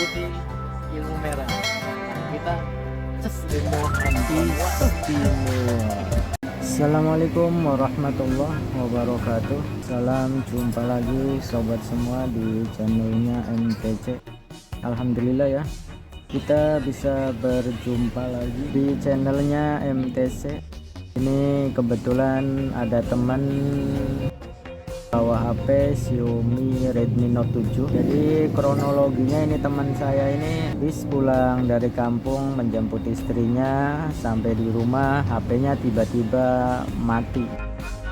putih, ilmu merah. Kita ilmu istimewa. Assalamualaikum warahmatullahi wabarakatuh. Salam jumpa lagi sobat semua di channelnya MTC. Alhamdulillah ya, kita bisa berjumpa lagi di channelnya MTC. Ini kebetulan ada teman bawa HP Xiaomi Redmi Note 7. Jadi kronologinya ini teman saya ini habis pulang dari kampung menjemput istrinya, sampai di rumah HP-nya tiba-tiba mati.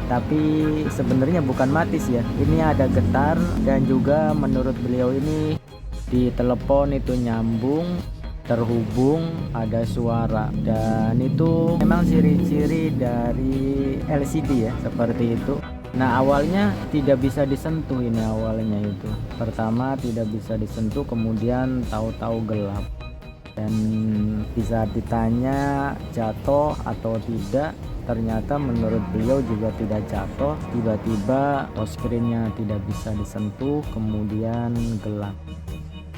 Tapi sebenarnya bukan mati sih ya, ini ada getar, dan juga menurut beliau ini di telepon itu nyambung, terhubung, ada suara, dan itu memang ciri-ciri dari LCD ya, seperti itu. Nah awalnya tidak bisa disentuh, ini awalnya itu pertama tidak bisa disentuh, kemudian tahu-tahu gelap, dan bisa ditanya jatuh atau tidak, ternyata menurut beliau juga tidak jatuh. Tiba-tiba touch screen-nya tidak bisa disentuh, kemudian gelap.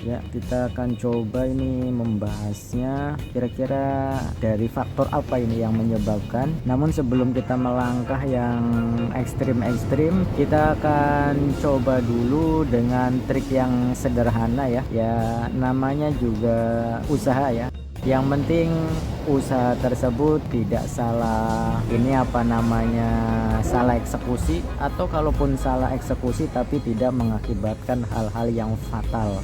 Ya, kita akan coba ini membahasnya, kira-kira dari faktor apa ini yang menyebabkan. Namun sebelum kita melangkah yang ekstrim-ekstrim, kita akan coba dulu dengan trik yang sederhana ya. Ya, namanya juga usaha ya. Yang penting usaha tersebut tidak salah, ini apa namanya, salah eksekusi, atau kalaupun salah eksekusi tapi tidak mengakibatkan hal-hal yang fatal.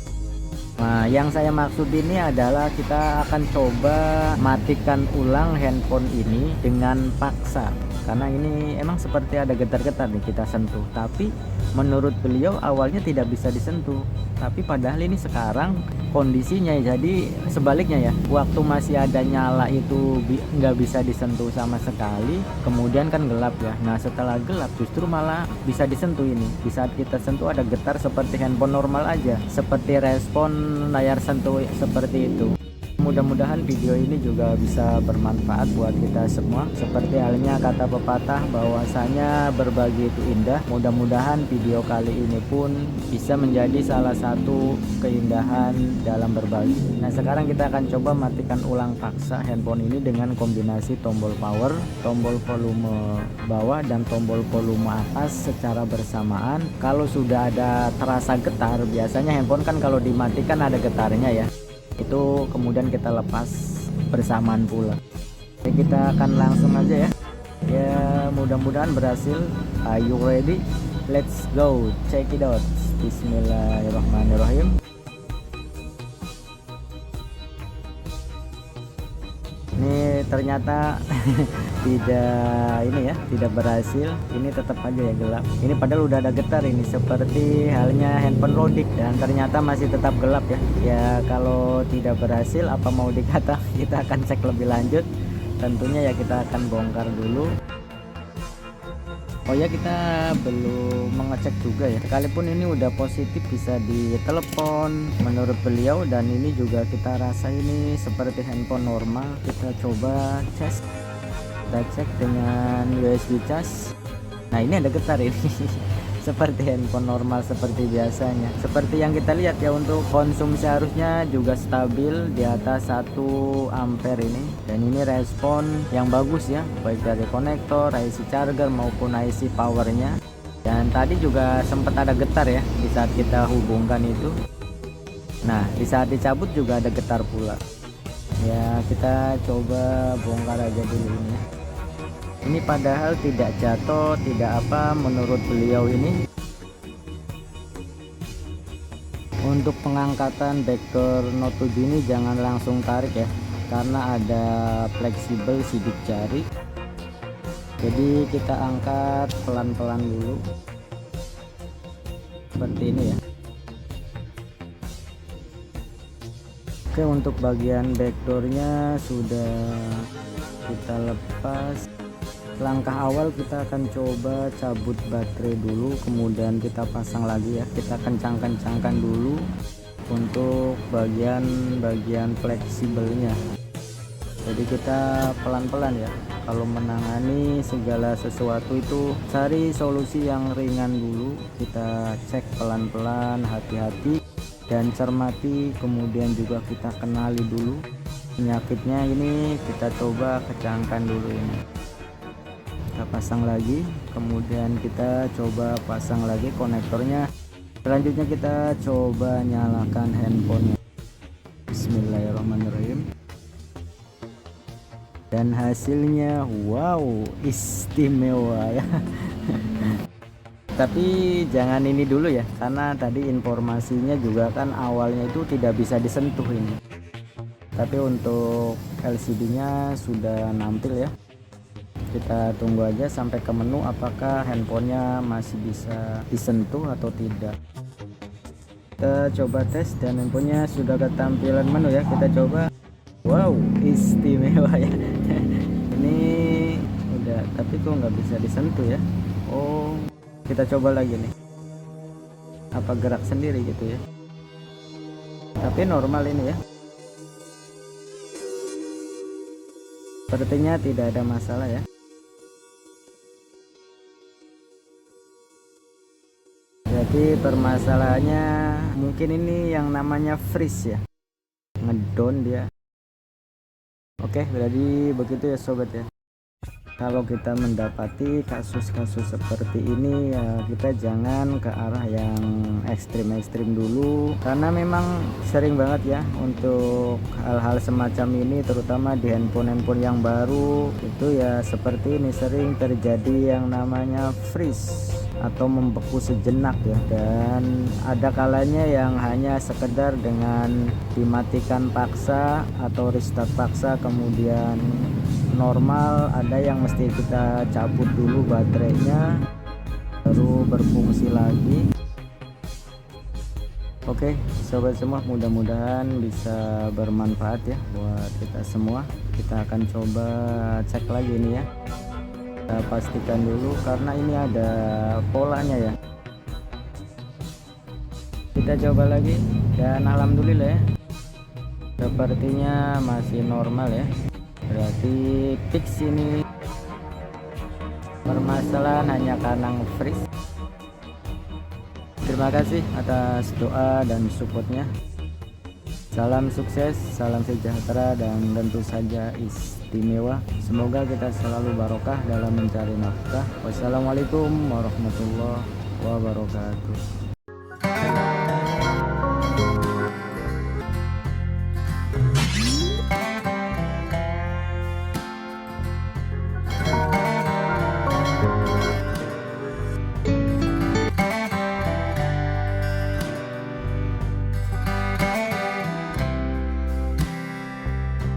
Nah, yang saya maksud ini adalah kita akan coba matikan ulang handphone ini dengan paksa, karena ini emang seperti ada getar-getar nih kita sentuh, tapi menurut beliau awalnya tidak bisa disentuh, tapi padahal ini sekarang kondisinya jadi sebaliknya ya, waktu masih ada nyala itu nggak bisa disentuh sama sekali, kemudian kan gelap ya. Nah setelah gelap justru malah bisa disentuh. Ini di saat kita sentuh ada getar seperti handphone normal aja, seperti respon layar sentuh seperti itu. Mudah-mudahan video ini juga bisa bermanfaat buat kita semua. Seperti halnya kata pepatah bahwasanya berbagi itu indah. Mudah-mudahan video kali ini pun bisa menjadi salah satu keindahan dalam berbagi. Nah sekarang kita akan coba matikan ulang paksa handphone ini dengan kombinasi tombol power, tombol volume bawah, dan tombol volume atas secara bersamaan. Kalau sudah ada terasa getar, biasanya handphone kan kalau dimatikan ada getarnya ya, itu kemudian kita lepas bersamaan pula. Jadi kita akan langsung aja ya. Ya mudah-mudahan berhasil. Are you ready? Let's go, check it out. Bismillahirrahmanirrahim. Ini ternyata tidak ini ya, tidak berhasil. Ini tetap aja ya gelap. Ini padahal udah ada getar, ini seperti halnya handphone loading, dan ternyata masih tetap gelap ya. Ya kalau tidak berhasil apa mau dikata, kita akan cek lebih lanjut. Tentunya ya kita akan bongkar dulu. Oh ya, kita belum mengecek juga ya, sekalipun ini udah positif bisa ditelepon menurut beliau, dan ini juga kita rasa ini seperti handphone normal. Kita coba kita cek dengan USB cas. Nah ini ada getar ini seperti handphone normal seperti biasanya, seperti yang kita lihat ya. Untuk konsumsi harusnya juga stabil di atas 1 ampere ini, dan ini respon yang bagus ya, baik dari konektor, IC charger maupun IC powernya. Dan tadi juga sempat ada getar ya di saat kita hubungkan itu. Nah di saat dicabut juga ada getar pula ya. Kita coba bongkar aja dulu ini. Ini padahal tidak jatuh, tidak apa menurut beliau ini. Untuk pengangkatan backdoor Note 7 ini jangan langsung tarik ya, karena ada fleksibel sidik jari. Jadi kita angkat pelan-pelan dulu seperti ini ya. Oke, untuk bagian backdoornya sudah kita lepas. Langkah awal kita akan coba cabut baterai dulu, kemudian kita pasang lagi ya. Kita kencang-kencangkan dulu untuk bagian fleksibelnya. Jadi kita pelan-pelan ya, kalau menangani segala sesuatu itu cari solusi yang ringan dulu. Kita cek pelan-pelan, hati-hati. dan cermati, kemudian juga kita kenali dulu penyakitnya. Ini kita coba kecangkan dulu, ini kita pasang lagi, kemudian kita coba pasang lagi konektornya. Selanjutnya kita coba nyalakan handphonenya. Bismillahirrahmanirrahim. Dan hasilnya wow, istimewa ya. Tapi jangan ini dulu ya, karena tadi informasinya juga kan awalnya itu tidak bisa disentuh ini. Tapi untuk LCD-nya sudah nampil ya. Kita tunggu aja sampai ke menu apakah handphonenya masih bisa disentuh atau tidak. Kita coba tes dan handphonenya sudah ke tampilan menu ya. Kita coba. Wow, istimewa ya. Ini udah, tapi kok nggak bisa disentuh ya. Oh, kita coba lagi nih, apa gerak sendiri gitu ya, tapi normal ini ya, sepertinya tidak ada masalah ya. Jadi permasalahannya mungkin ini yang namanya freeze ya, ngedown dia. Oke, berarti begitu ya sobat ya. Kalau kita mendapati kasus-kasus seperti ini ya, kita jangan ke arah yang ekstrim-ekstrim dulu, karena memang sering banget ya untuk hal-hal semacam ini, terutama di handphone-handphone yang baru itu ya seperti ini, sering terjadi yang namanya freeze atau membeku sejenak ya, dan ada kalanya yang hanya sekedar dengan dimatikan paksa atau restart paksa kemudian normal, ada yang mesti kita cabut dulu baterainya baru berfungsi lagi. Oke sobat semua, mudah-mudahan bisa bermanfaat ya buat kita semua. Kita akan coba cek lagi ini ya, kita pastikan dulu karena ini ada polanya ya. Kita coba lagi dan alhamdulillah ya, sepertinya masih normal ya. Berarti fix ini, permasalahan hanya karena freeze. Terima kasih atas doa dan supportnya. Salam sukses, salam sejahtera, dan tentu saja istimewa. Semoga kita selalu barokah dalam mencari nafkah. Wassalamualaikum warahmatullahi wabarakatuh.